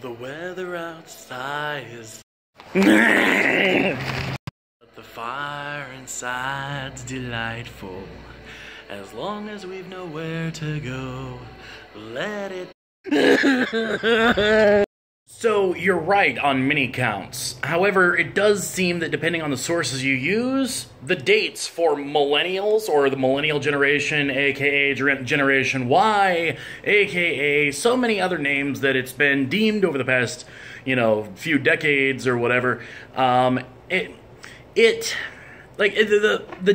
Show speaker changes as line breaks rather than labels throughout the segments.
the weather outside is but the fire inside's delightful. As long as we've nowhere to go, let it. So you're right on many counts. However, it does seem that depending on the sources you use, the dates for millennials, or the millennial generation, aka Generation Y, aka so many other names that it's been deemed over the past, few decades or whatever, the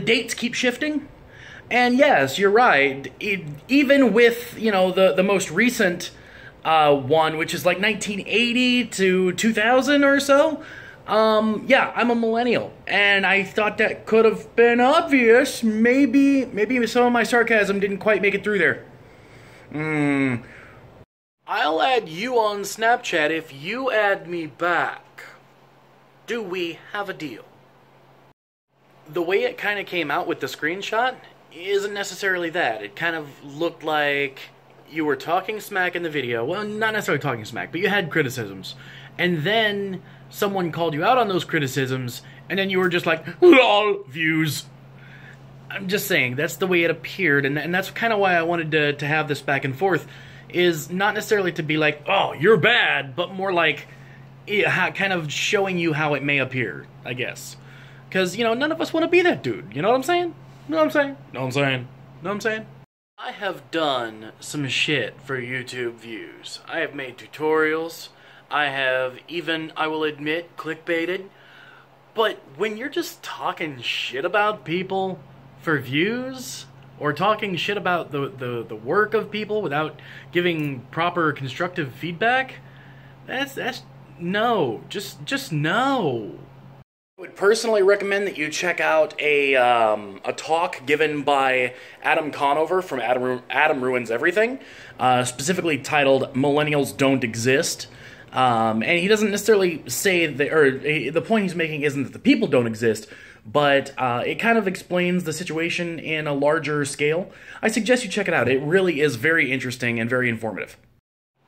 dates keep shifting. And yes, you're right. Even with, the most recent one, which is like 1980 to 2000 or so, yeah, I'm a millennial. And I thought that could have been obvious. Maybe some of my sarcasm didn't quite make it through there. I'll add you on Snapchat if you add me back. Do we have a deal? The way it kind of came out with the screenshot isn't necessarily that. It kind of looked like you were talking smack in the video. Well, not necessarily talking smack, but you had criticisms. And then someone called you out on those criticisms, and then you were just like, lol, views. I'm just saying, that's the way it appeared, and that's kind of why I wanted to have this back and forth, is not necessarily to be like, oh, you're bad, but more like, kind of showing you how it may appear, I guess. Because, none of us want to be that dude. You know what I'm saying? Know what I'm saying? Know what I'm saying? Know what I'm saying? I have done some shit for YouTube views. I have made tutorials. I have even, I will admit, clickbaited. But when you're just talking shit about people for views, or talking shit about the work of people without giving proper constructive feedback, that's no. Just no. I would personally recommend that you check out a talk given by Adam Conover from Adam Ruins Everything, specifically titled "Millennials Don't Exist." And he doesn't necessarily say that, or the point he's making isn't that the people don't exist, but it kind of explains the situation in a larger scale. I suggest you check it out. It really is very interesting and very informative.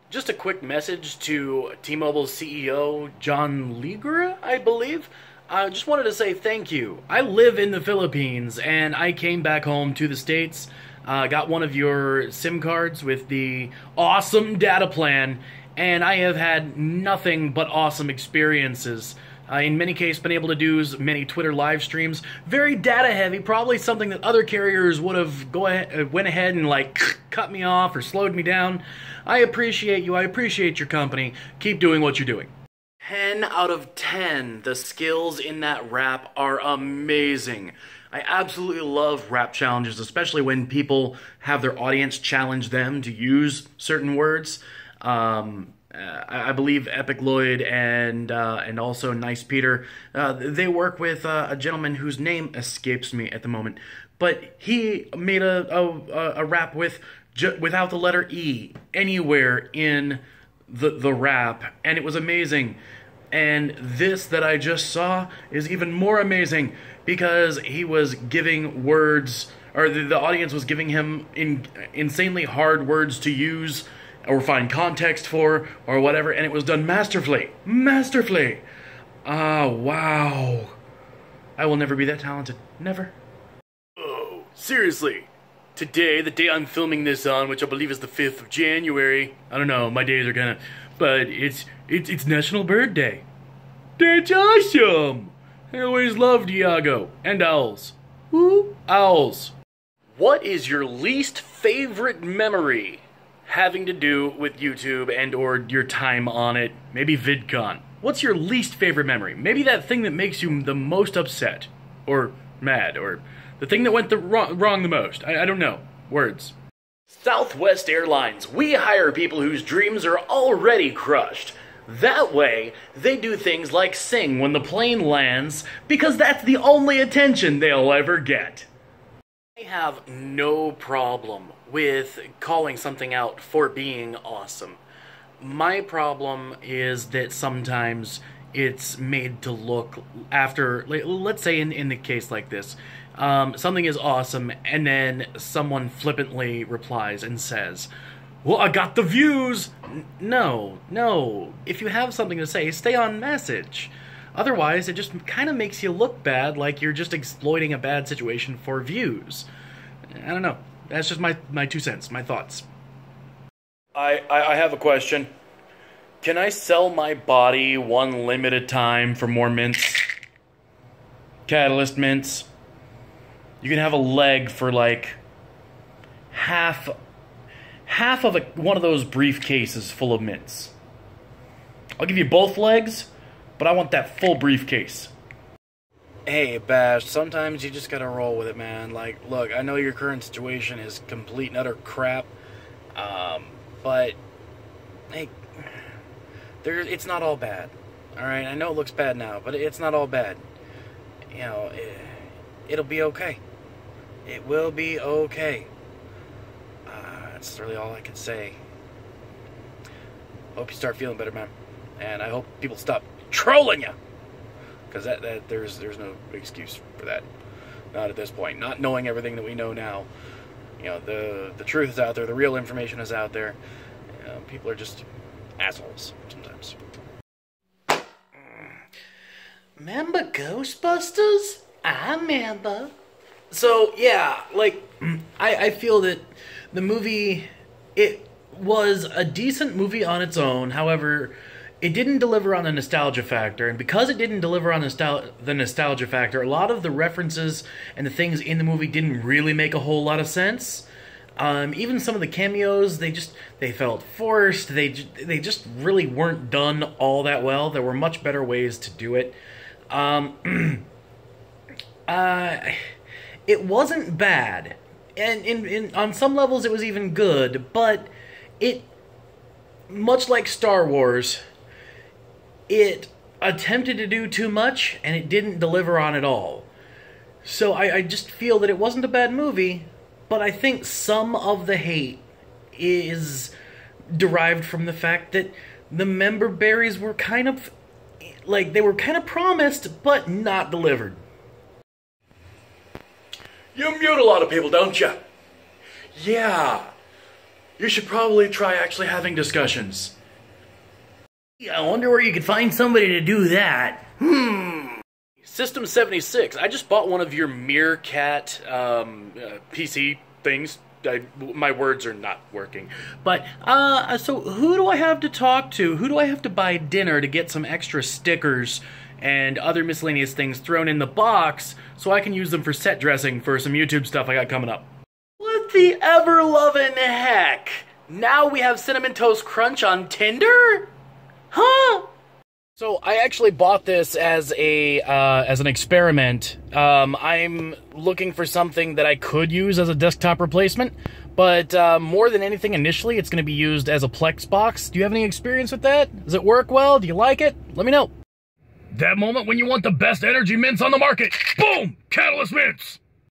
Just a quick message to T-Mobile's CEO, John Ligura, I believe. I just wanted to say thank you. I live in the Philippines, and I came back home to the States, got one of your SIM cards with the awesome data plan, and I have had nothing but awesome experiences. In many cases, been able to do many Twitter live streams. Very data heavy, probably something that other carriers would have went ahead and like cut me off or slowed me down. I appreciate you. I appreciate your company. Keep doing what you're doing. 10 out of 10. The skills in that rap are amazing. I absolutely love rap challenges, especially when people have their audience challenge them to use certain words. I believe Epic Lloyd and also Nice Peter, they work with a gentleman whose name escapes me at the moment, but he made a rap without the letter E anywhere in the rap, and it was amazing. And this that I just saw is even more amazing because he was giving words, or the audience was giving him insanely hard words to use or find context for, or whatever, and it was done masterfully. Masterfully! Ah, wow. I will never be that talented. Never. Oh, seriously. Today, the day I'm filming this on, which I believe is the 5th of January, I don't know, my days are kinda, but it's National Bird Day. That's awesome! I always loved Iago. And owls. Woo, owls. What is your least favorite memory having to do with YouTube and or your time on it? Maybe VidCon. What's your least favorite memory? Maybe that thing that makes you the most upset, or mad, or the thing that went wrong the most. I don't know. Words. Southwest Airlines. We hire people whose dreams are already crushed. That way, they do things like sing when the plane lands, because that's the only attention they'll ever get. I have no problem with calling something out for being awesome. My problem is that sometimes it's made to look after, let's say in the case like this, something is awesome and then someone flippantly replies and says, well, I got the views. No. If you have something to say, stay on message. Otherwise, it just kind of makes you look bad, like you're just exploiting a bad situation for views. I don't know. That's just my 2 cents, my thoughts. I have a question. Can I sell my body one limited time for more mints? Catalyst mints. You can have a leg for like half of one of those briefcases full of mints. I'll give you both legs, but I want that full briefcase. Hey, Bash, sometimes you just gotta roll with it, man. Like, look, I know your current situation is complete and utter crap, but, hey, it's not all bad, alright? I know it looks bad now, but it's not all bad. You know, it'll be okay. It will be okay. That's really all I can say. Hope you start feeling better, man. And I hope people stop trolling you. Because there's no excuse for that. Not at this point. Not knowing everything that we know now. You know, the truth is out there. The real information is out there. People are just assholes sometimes. Remember Ghostbusters? I remember. So, yeah, like, I feel that the movie, it was a decent movie on its own. However, it didn't deliver on the nostalgia factor, and because it didn't deliver on the nostalgia factor, a lot of the references and the things in the movie didn't really make a whole lot of sense. Even some of the cameos, they felt forced. They just really weren't done all that well. There were much better ways to do it. It wasn't bad, and on some levels it was even good, but it, much like Star Wars, it attempted to do too much, and it didn't deliver on it all. So I just feel that it wasn't a bad movie, but I think some of the hate is derived from the fact that the member berries were kind of, like, they were kind of promised, but not delivered. You mute a lot of people, don't you? Yeah. You should probably try actually having discussions. I wonder where you could find somebody to do that. System 76. I just bought one of your Meerkat PC things. My words are not working. But, so who do I have to talk to? Who do I have to buy dinner to get some extra stickers and other miscellaneous things thrown in the box so I can use them for set dressing for some YouTube stuff I got coming up? What the ever-loving heck? Now we have Cinnamon Toast Crunch on Tinder? Huh? So I actually bought this as an experiment. I'm looking for something that I could use as a desktop replacement, but more than anything, initially, it's going to be used as a Plex box. Do you have any experience with that? Does it work well? Do you like it? Let me know. That moment when you want the best energy mints on the market. Boom! Catalyst mints!